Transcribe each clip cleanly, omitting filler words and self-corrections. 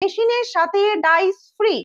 মেশিনের সাথে dice free.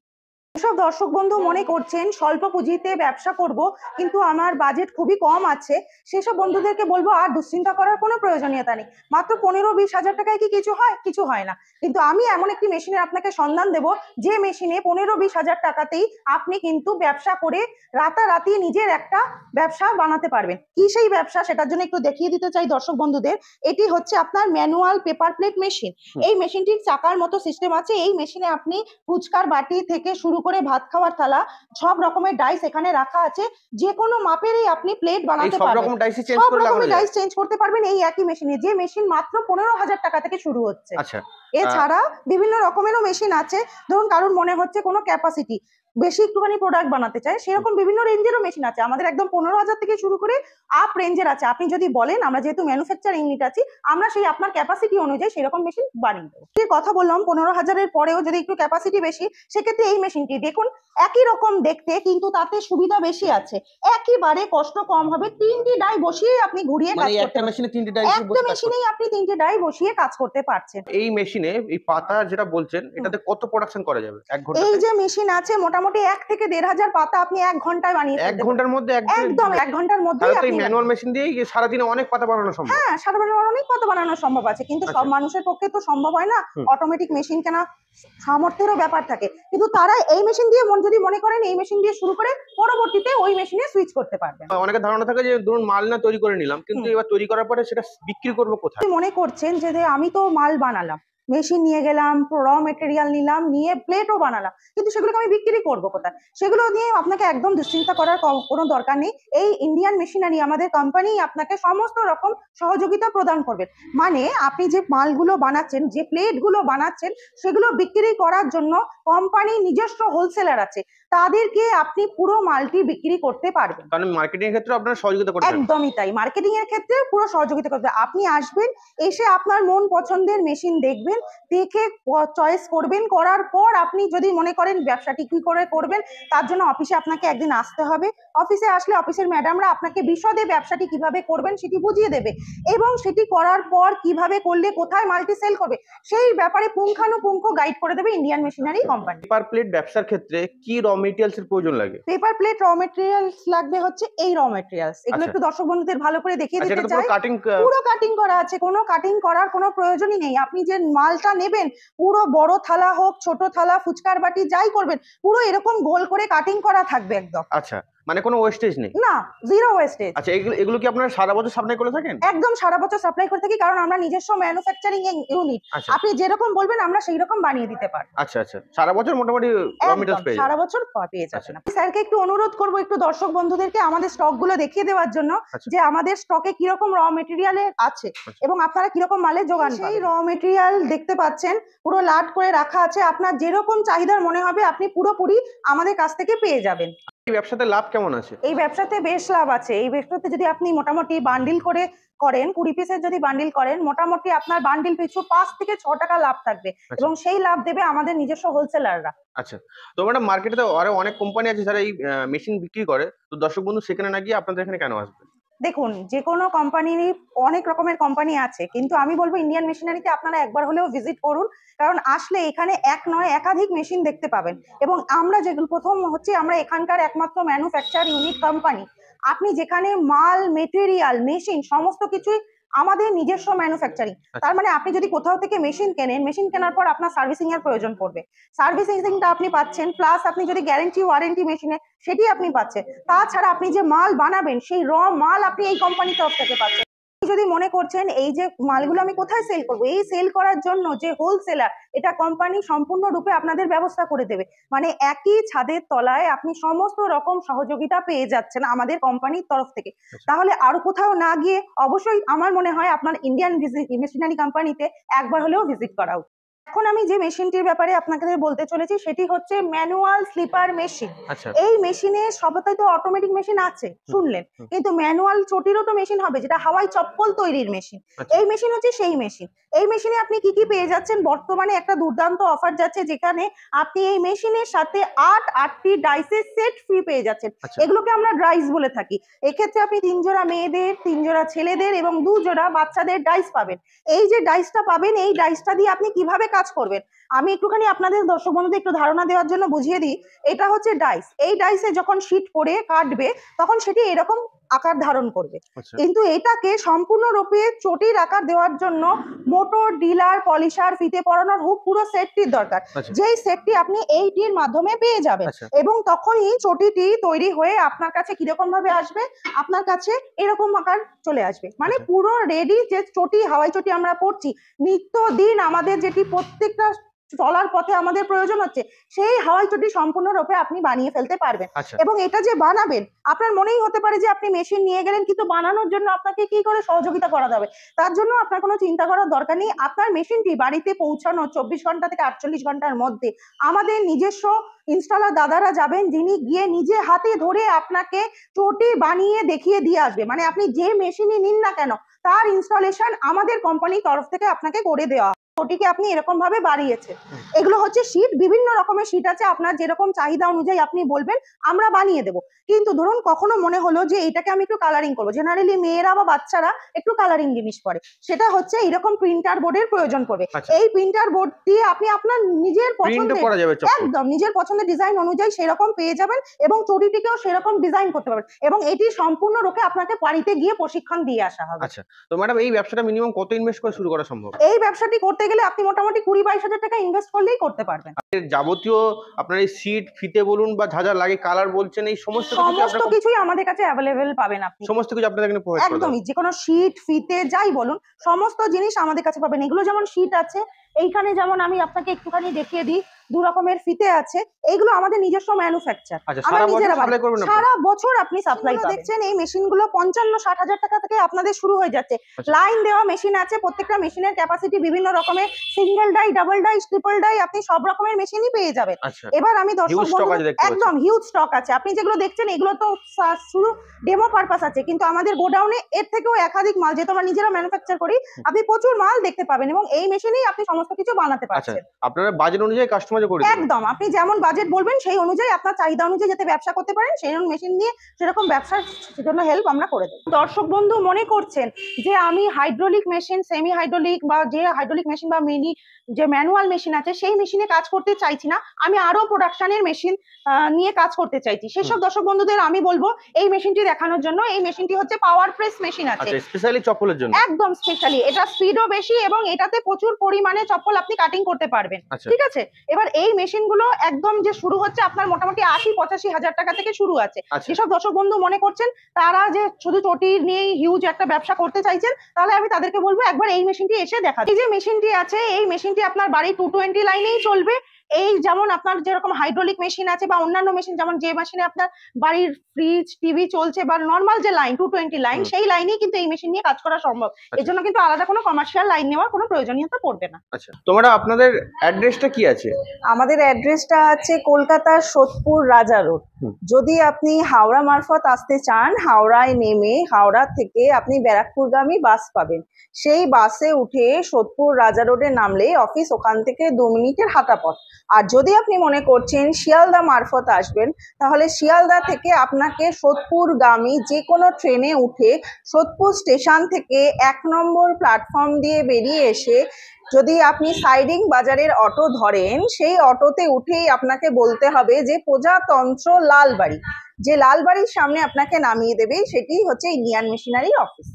সব দর্শক বন্ধু মনে করছেন স্বল্প পুঁজিতে ব্যবসা করব, কিন্তু আমার বাজেট খুবই কম আছে, সেসব বন্ধুদেরকে বলবো আর দুশ্চিন্তা করার কোনো প্রয়োজনীয়তা নেই। মাত্র 15-20 হাজার টাকায় কি কিছু হয়? কিছু হয় না। কিন্তু আমি এমন একটি মেশিনের আপনাকে সন্ধান দেব, যে মেশিনে 15-20 হাজার টাকাতেই আপনি কিন্তু ব্যবসা করে রাতারাতি নিজের একটা ব্যবসা বানাতে পারবেন। কি সেই ব্যবসা, সেটার জন্য একটু দেখিয়ে দিতে চাই দর্শক বন্ধুদের। এটি হচ্ছে আপনার ম্যানুয়াল পেপার প্লেট মেশিন। এই মেশিনটির চাকার মতো সিস্টেম আছে। এই মেশিনে আপনি ফুচকার বাটি থেকে শুরু করে ভাত খাওয়ার থালা, সব রকমের ডাইস এখানে রাখা আছে। যে কোনো মাপেরই আপনি প্লেট বানাতে পারবেন। সব রকমের ডাইস চেঞ্জ করতে পারবেন এই একই মেশিনে, যে মেশিন মাত্র 15,000 টাকা থেকে শুরু হচ্ছে। এছাড়া বিভিন্ন রকমেরও মেশিন আছে। ধরুন কারণ মনে হচ্ছে কোনো ক্যাপাসিটি বেশি একটুখানি প্রোডাক্ট বানাতে চায়, সেরকম বিভিন্ন রেঞ্জেরও মেশিন আছে। আমাদের একদম 15,000 থেকে শুরু করে আপ রেঞ্জের আছে। আপনি যদি বলেন, আমরা যেহেতু ম্যানুফ্যাকচার ইউনিট আছি, আমরা সেই আপনার ক্যাপাসিটি অনুযায়ী সেরকম মেশিন বানিয়ে দেবো। কথা বললাম 15,000-এর পরেও যদি একটু ক্যাপাসিটি বেশি, সেক্ষেত্রে এই মেশিনটি দেখুন একই রকম দেখতে, কিন্তু তাতে সুবিধা বেশি আছে। একেবারে কষ্ট কম হবে। 3টি ডাই বসিয়ে আপনি ঘুরিয়ে কাজ করতে পারছেন। একটা মেশিনেই আপনি 3টে ডাই বসিয়ে কাজ করতে পারছেন। এই মেশিনে এই পাতা যেটা বলছেন, এটাতে কত প্রোডাকশন করা যাবে এক ঘন্টায়? এই যে মেশিন আছে, মোটামুটি 1 থেকে 1,500 পাতা আপনি 1 ঘন্টায় বানিয়ে ফেলতে পারবেন। 1 ঘন্টার মধ্যে? একদম 1 ঘন্টার মধ্যেই আপনি ম্যানুয়াল মেশিন দিয়ে সারা দিনে অনেক পাতা বানানো সম্ভব? হ্যাঁ, সারা দিনে অনেক পাতা বানানো সম্ভব আছে, কিন্তু সব মানুষের পক্ষে তো সম্ভব হয় না। অটোমেটিক মেশিন কেনা সামর্থ্যেরও ব্যাপার থাকে, কিন্তু তারা এই মেশিন দিয়ে যদি মনে করেন এই মেশিন দিয়ে শুরু করে পরবর্তীতে ওই মেশিনে সুইচ করতে পারবেন। অনেকের ধারণা থাকে যে ধরুন মাল না তৈরি করে নিলাম, কিন্তু এবার তৈরি করার পরে সেটা বিক্রি করব কোথায়? মনে করছেন যে আমি তো মাল বানালাম, মেশিন নিয়ে গেলাম, র মেটেরিয়াল নিলাম, নিয়ে প্লেটও বানালাম, কিন্তু সেগুলোকে আমি বিক্রি করবো কোথায়? সেগুলো নিয়ে আপনাকে একদম দুশ্চিন্তা করার কোনো দরকার নেই। এই ইন্ডিয়ান মেশিনারি আমাদের কোম্পানি আপনাকে সমস্ত রকম সহযোগিতা প্রদান করবে। মানে আপনি যে মালগুলো বানাচ্ছেন, যে প্লেটগুলো বানাচ্ছেন, সেগুলো বিক্রি করার জন্য কোম্পানি নিজস্ব হোলসেলার আছে, তাদেরকে আপনি পুরো মালটি বিক্রি করতে পারবেন। কারণ মার্কেটিং এর ক্ষেত্রে আপনারা সহযোগিতা করবেন। একদমই তাই, মার্কেটিং এর ক্ষেত্রে পুরো সহযোগিতা করবে। আপনি আসবেন, এসে আপনার মন পছন্দের মেশিন দেখবেন, দেখে চয়েস করবেন, করার পর আপনি যদি মনে করেন ব্যবসাটি কি করে করবেন, তার জন্য অফিসে আপনাকে একদিন আসতে হবে। অফিসে আসলে অফিসের ম্যাডামরা আপনাকে বিশদে ব্যবসাটি কিভাবে করবেন সেটি বুঝিয়ে দেবে, এবং সেটি করার পর কিভাবে করলে কোথায় মাল্টি সেল করবে সেই ব্যাপারে পুঙ্খানুপুঙ্খ গাইড করে দেবে Indian machinery company. Paper plate ব্যবসার ক্ষেত্রে কি র মেটেরিয়ালস এর প্রয়োজন লাগে? পেপার প্লেট র মেটেরিয়ালস লাগবে হচ্ছে এই র মেটেরিয়ালস। এগুলো একটু দর্শক বন্ধুদের ভালো করে দেখিয়ে দিতে চাই। পুরো কাটিং করা আছে, কোনো কাটিং করার কোনো প্রয়োজনই নেই। আপনি যে মালটা নেবেন, পুরো বড় থালা হোক, ছোট থালা, ফুচকার বাটি, যাই করবেন, পুরো এরকম গোল করে কাটিং করা থাকবে একদম। আচ্ছা, মানে কোনো ওয়েস্টেজ নেই? না, জিরো ওয়েস্টেজ। আচ্ছা, এগুলো কি আপনারা সারা বছর সাপ্লাই করে থাকেন? একদম সারা বছর সাপ্লাই করে থাকি, কারণ আমরা নিজস্ব ম্যানুফ্যাকচারিং ইউনিট। আপনি যেরকম বলবেন আমরা সেই রকম বানিয়ে দিতে পারবো। আচ্ছা আচ্ছা, সারা বছর মোটামুটি র মেটেরিয়ালস পেয়ে যাবেন? সারা বছর পেয়ে যাবেন। স্যারকে একটু অনুরোধ করব একটু দর্শক বন্ধুদেরকে আমাদের স্টক গুলো দেখিয়ে দেওয়ার জন্য, যে আমাদের স্টকে কিরকম র মেটেরিয়াল আছে এবং আপনারা কিরকম মালের যোগান পাবেন। সেই র মেটেরিয়াল দেখতে পাচ্ছেন পুরো লাট করে রাখা আছে। আপনার যেরকম চাহিদার মনে হবে আপনি পুরোপুরি আমাদের কাছ থেকে পেয়ে যাবেন। এই ব্যবসাতে লাভ কেমন আছে? এই ব্যবসাতে বেশ লাভ আছে। এই ব্যবসাতে যদি আপনি মোটামুটি বান্ডিল করে করেন, 20 পিসের যদি বান্ডিল করেন, মোটামুটি আপনার বান্ডিল পিছু 5 থেকে 6 টাকা লাভ থাকবে, এবং সেই লাভ দেবে আমাদের নিজস্ব হোলসেলাররা। আচ্ছা, তো ম্যাডাম মার্কেটে তো আরো অনেক কোম্পানি আছে যারা এই মেশিন বিক্রি করে, তো দর্শক বন্ধু সেখানে না গিয়ে আপনাদের এখানে কেন আসবে? দেখুন, যে কোনো কোম্পানিরই অনেক রকমের কোম্পানি আছে, কিন্তু আমি বলবো ইন্ডিয়ান মেশিনারিতে আপনারা একবার হলেও ভিজিট করুন, কারণ আসলে এখানে এক নয় একাধিক মেশিন দেখতে পাবেন। এবং আমরা যেগুলো প্রথম হচ্ছে, আমরা এখানকার একমাত্র ম্যানুফ্যাকচার ইউনিট কোম্পানি। আপনি যেখানে মাল, মেটেরিয়াল, মেশিন সমস্ত কিছুই আমাদের নিজস্ব ম্যানুফ্যাকচারিং। তার মানে আপনি যদি কোথাও থেকে মেশিন কেনেন, মেশিন কেনার পর আপনার সার্ভিসিং এর প্রয়োজন পড়বে, সার্ভিসিংটা আপনি পাচ্ছেন, প্লাস আপনি যদি গ্যারেন্টি ওয়ারেন্টি মেশিনে সেটি আপনি পাচ্ছেন। তাছাড়া আপনি যে মাল বানাবেন সেই র মাল আপনি এই কোম্পানির তরফ থেকে পাচ্ছেন। যদি মনে করছেন এই যে মালগুলো আমি কোথায় সেল করবো, এই সেল করার জন্য যে হোলসেলার, এটা কোম্পানি সম্পূর্ণরূপে আপনাদের ব্যবস্থা করে দেবে। মানে একই ছাদের তলায় আপনি সমস্ত রকম সহযোগিতা পেয়ে যাচ্ছেন আমাদের কোম্পানির তরফ থেকে। তাহলে আর কোথাও না গিয়ে অবশ্যই আমার মনে হয় আপনার ইন্ডিয়ান মেশিনারি কোম্পানিতে একবার হলেও ভিজিট করা উচিত। এখন আমি যে মেশিনটির ব্যাপারে আপনাকে বলতে চলেছি সেটি হচ্ছে ম্যানুয়াল স্লিপার মেশিন। এই মেশিনে সবটাই তো অটোমেটিক মেশিন আছে শুনলেন, কিন্তু ম্যানুয়াল চটিরও তো মেশিন হবে, যেটা হাওয়াই চপ্পল তৈরির মেশিন। এই মেশিন হচ্ছে সেই মেশিন। এই মেশিনে আপনি কি কি পেয়ে যাচ্ছেন, বর্তমানে একটা দুর্দান্ত অফার যাচ্ছে, যেখানে আপনি এই মেশিনের সাথে 8টি ডাইসের সেট ফ্রি পেয়ে যাচ্ছেন। এগুলোকে আমরা ডাইস বলে থাকি। এক্ষেত্রে আপনি 3 জোড়া মেয়েদের, 3 জোড়া ছেলেদের এবং 2 জোড়া বাচ্চাদের ডাইস পাবেন। এই যে ডাইসটা পাবেন, এই ডাইসটা দিয়ে আপনি কিভাবে কাজ করবেন। আমি একটুখানি আপনাদের দর্শক বন্ধুদের একটু ধারণা দেওয়ার জন্য বুঝিয়ে দিই। এটা হচ্ছে ডাইস। এই ডাইসে যখন শীট পরে কাটবে তখন সেটি এরকম আকার ধারণ করবে। আচ্ছা কিন্তু এটাকে সম্পূর্ণরূপে চটির আকার দেওয়ার জন্য মোটর, ডিলার, পলিশার, ফিতে পরানোর হুক পুরো সেটটির দরকার। আচ্ছা যেই সেটটি আপনি এইটির মাধ্যমে পেয়ে যাবেন আচ্ছা এবং তখনই চটিটি তৈরি হয়ে আপনার কাছে কিরকম ভাবে আসবে, আপনার কাছে এরকম আকার চলে আসবে। মানে আচ্ছা। পুরো রেডি যে চটি, হাওয়াই চটি আমরা পরছি নিত্যদিন আমাদের, যেটি প্রত্যেকটা চলার পথে আমাদের প্রয়োজন হচ্ছে, সেই হাওয়াই চটি সম্পূর্ণরূপে আপনি বানিয়ে ফেলতে পারবেন। আচ্ছা এবং এটা যে বানাবেন, আপনার মনেই হতে পারে যে আপনি মেশিন নিয়ে গেলেন, কিন্তু বানানোর জন্য আপনাকে কি করে সহযোগিতা করা যাবে, তার জন্য আপনার কোনো চিন্তা করার দরকার নেই। আপনার মেশিনটি বাড়িতে পৌঁছানো 24 ঘন্টা থেকে 48 ঘন্টার মধ্যে আমাদের নিজস্ব ইনস্টলার দাদারা যাবেন, যিনি গিয়ে নিজে হাতে ধরে আপনাকে চটি বানিয়ে দেখিয়ে দিয়ে আসবে। মানে আপনি যে মেশিনই নিন না কেন, তার ইনস্টলেশন আমাদের কোম্পানির তরফ থেকে আপনাকে করে দেওয়া। চটিকে আপনি এরকম ভাবে বাড়িয়েছেন। এগুলো হচ্ছে শীট, বিভিন্ন রকমের শীট আছে, আপনার যেরকম চাহিদা অনুযায়ী আপনি বলবেন, আমরা বানিয়ে দেবো। কিন্তু ধরুন কখনো মনে হলো যে এটাকে আমি একটু কালারিং করবো, জেনারেলি মেয়েরা বা বাচ্চারা একটু কালারিং জিনিস পরে, সেটা হচ্ছে এরকম প্রিন্টার বোর্ডের প্রয়োজন পড়বে। আচ্ছা। এই প্রিন্টার বোর্ড দিয়ে আপনি আপনার নিজের প্রিন্টও পছন্দের, করা যাবে চপ্পল? একদম নিজের পছন্দের ডিজাইন অনুযায়ী সেরকম পেয়ে যাবেন এবং চটিটিকেও সেরকম ডিজাইন করতে পারবেন এবং এটি সম্পূর্ণরূপে আপনাকে বাড়িতে গিয়ে প্রশিক্ষণ দিয়ে আসা হবে। আচ্ছা, তো ম্যাডাম এই ব্যবসাটা মিনিমাম কত ইনভেস্ট করে শুরু করা সম্ভব? এই ব্যবসাটি করতে গেলে আপনি মোটামুটি 20-22 হাজার টাকা ইনভেস্ট করলেই করতে পারবেন। এর যাবতীয় আপনার এই সিট, ফিতে বলুন বা যা যা লাগে, কালার বলছেন, এই সমস্ত কিছু কি সমস্ত আপনার কিছুই আমাদের কাছে অ্যাভেলেবেল পাবেন আপনি। সমস্ত কিছু আপনাদের এখানে প্রোভাইড করা যাবে? একদমই, যে কোনো শীট, ফিতে যাই বলুন, সমস্ত জিনিস আমাদের কাছে পাবেন। এগুলো যেমন শীট আছে, এইখানে যেমন আমি আপনাকে একটুখানি দেখিয়ে দিই, 2 রকমের ফিতে আছে। এইগুলো আমাদের নিজস্ব ম্যানুফ্যাকচার, আচ্ছা, আমরা সারা বছর নিজেরা সাপ্লাই করবেন আপনারা? সারা বছর আপনি সাপ্লাই দেখছেন। এই মেশিনগুলো 55-60 হাজার টাকা থেকে আপনাদের শুরু হয়ে যাচ্ছে। আচ্ছা। লাইন দেওয়া মেশিন আছে, প্রত্যেকটা মেশিনের ক্যাপাসিটি বিভিন্ন রকমের, single die, double die, triple die, আপনি সব রকমের মেশিনই পেয়ে যাবেন। আচ্ছা, এবার আমি দর্শক হিউজ স্টক আছে দেখতে পাচ্ছি। একদম হিউজ স্টক আছে। আপনি যেগুলো দেখছেন এগুলো তো শুধু ডেমো পারপাস আছে, কিন্তু আমাদের গোডাউনে এর থেকেও একাধিক মাল, যেহেতু আমরা নিজেরা ম্যানুফ্যাকচার করি, আপনি প্রচুর মাল দেখতে পাবেন এবং এই মেশিনেই আপনি সমস্ত কিছু বানাতে আচ্ছা, পারছেন। আপনারা বাজেট অনুযায়ী কাস্টমাইজ করে দিবেন? একদম, আপনি যেমন বাজেট বলবেন সেই অনুযায়ী, আপনার চাহিদা অনুযায়ী যাতে ব্যবসা করতে পারেন, সেই মেশিন নিয়ে সেরকম ব্যবসার জন্য হেল্প আমরা করে দেবো। দর্শক বন্ধু মনে করছেন যে আমি হাইড্রোলিক মেশিন, সেমি হাইড্রোলিক বা যে হাইড্রোলিক মেশিন বা মিনি যে ম্যানুয়াল মেশিন আছে সেই মেশিনে কাজ করতে চাইছি না, আমি আরো প্রোডাকশনের মেশিন নিয়ে কাজ করতে চাইছি, সেসব দর্শক বন্ধুদের আমি বলবো এই মেশিনটি দেখানোর জন্য। এই মেশিনটি হচ্ছে পাওয়ার প্রেস মেশিন আছে, আচ্ছা, স্পেশালি চপ্পলের জন্য? একদম স্পেশালি। এটা স্পিডও বেশি এবং এটাতে প্রচুর পরিমাণে চপ্পল আপনি কাটিং করতে পারবেন। আচ্ছা। ঠিক আছে, এবার এই মেশিনগুলো একদম যে শুরু হচ্ছে আপনার মোটামুটি 80-85 হাজার টাকা থেকে শুরু আছে। আচ্ছা। যেসব দর্শক বন্ধু মনে করছেন তারা যে শুধু চটি নিয়ে হিউজ একটা ব্যবসা করতে চাইছেন, তাহলে আমি তাদেরকে বলবো একবার এই মেশিনটি এসে দেখা। এই যে মেশিনটি আছে, এই মেশিনটি আপনার বাড়ি 220 লাইনেই চলবে। এই যেমন আপনার যেরকম হাইড্রোলিক মেশিন আছে বা অন্যান্য মেশিন, যেমন যে মেশিনে আপনার বাড়ির ফ্রিজ, টিভি চলছে বা নর্মাল যে লাইন 220 লাইন, সেই লাইনেই কিন্তু এই মেশিন নিয়ে কাজ করা সম্ভব। এর জন্য কিন্তু আলাদা কোনো কমার্শিয়াল লাইন নেওয়ার কোনো প্রয়োজনীয়তা পড়বে না। আচ্ছা, তো ম্যাডাম আপনাদের অ্যাড্রেসটা কি আছে? আমাদের অ্যাড্রেসটা আছে কলকাতার সোদপুর রাজা রোড। যদি আপনি হাওড়া মারফত আসতে চান, হাওড়ায় নেমে হাওড়া থেকে আপনি ব্যারাকপুরগামী বাস পাবেন, সেই বাসে উঠে সোদপুর রাজা রোডে নামলে অফিস, ওখান থেকে 2 মিনিটের হাঁটা পথ। আর যদি আপনি মনে করছেন শিয়ালদা মারফত আসবেন, তাহলে শিয়ালদা থেকে আপনাকে সোদপুরগামী যে কোনো ট্রেনে উঠে সোদপুর স্টেশন থেকে 1 নম্বর প্ল্যাটফর্ম দিয়ে বেরিয়ে এসে যদি আপনি সাইডিং বাজারের অটো ধরেন, সেই অটোতে উঠেই আপনাকে বলতে হবে যে প্রজাতন্ত্র লালবাড়ি, যে লালবাড়ির সামনে আপনাকে নামিয়ে দেবে, সেটি হচ্ছে ইন্ডিয়ান মেশিনারির অফিস।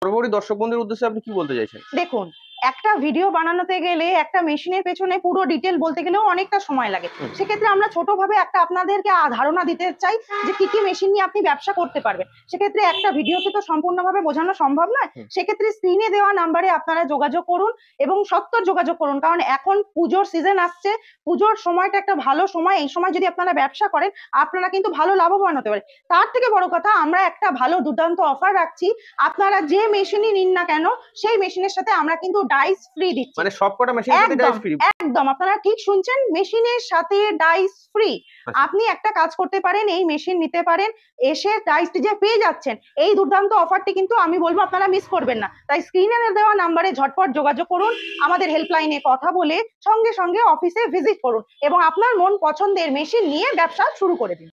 পরবর্তী দর্শক বন্ধুদের উদ্দেশ্যে আপনি কি বলতে চাইছেন? দেখুন, একটা ভিডিও বানানোতে গেলে, একটা মেশিনের পেছনে পুরো ডিটেল বলতে গেলেও অনেকটা সময় লাগে। সেক্ষেত্রে আমরা ছোটভাবে একটা আপনাদেরকে ধারণা দিতে চাই যে কি কি মেশিন নিয়ে আপনি ব্যবসা করতে পারবেন। সেক্ষেত্রে একটা ভিডিওতে তো সম্পূর্ণভাবে বোঝানো সম্ভব নয়। সেক্ষেত্রে স্ক্রিনে দেওয়া নাম্বারে আপনারা যোগাযোগ করুন এবং সত্বর যোগাযোগ করুন, কারণ এখন পুজোর সিজন আসছে, পুজোর সময়টা একটা ভালো সময়। এই সময় যদি আপনারা ব্যবসা করেন, আপনারা কিন্তু ভালো লাভবান হতে পারেন। তার থেকে বড় কথা, আমরা একটা ভালো দুর্দান্ত অফার রাখছি। আপনারা যে মেশিনই নিন না কেন, সেই মেশিনের সাথে আমরা কিন্তু ডাইস ফ্রি দিচ্ছি। মানে সবকটা মেশিনের সাথে ডাইস ফ্রি? একদম, আপনারা ঠিক শুনছেন, মেশিনের সাথে ডাইস ফ্রি। আপনি একটা কাজ করতে পারেন, এই মেশিন নিতে পারেন, এসে ডাইসটি যে পেয়ে যাচ্ছেন, এই দুর্দান্ত অফারটি কিন্তু আমি বলবো আপনারা মিস করবেন না। তাই স্ক্রিনে দেওয়া নাম্বারে ঝটপট যোগাযোগ করুন, আমাদের হেল্পলাইনে কথা বলে সঙ্গে সঙ্গে অফিসে ভিজিট করুন এবং আপনার মন পছন্দের মেশিন নিয়ে ব্যবসা শুরু করে দিন।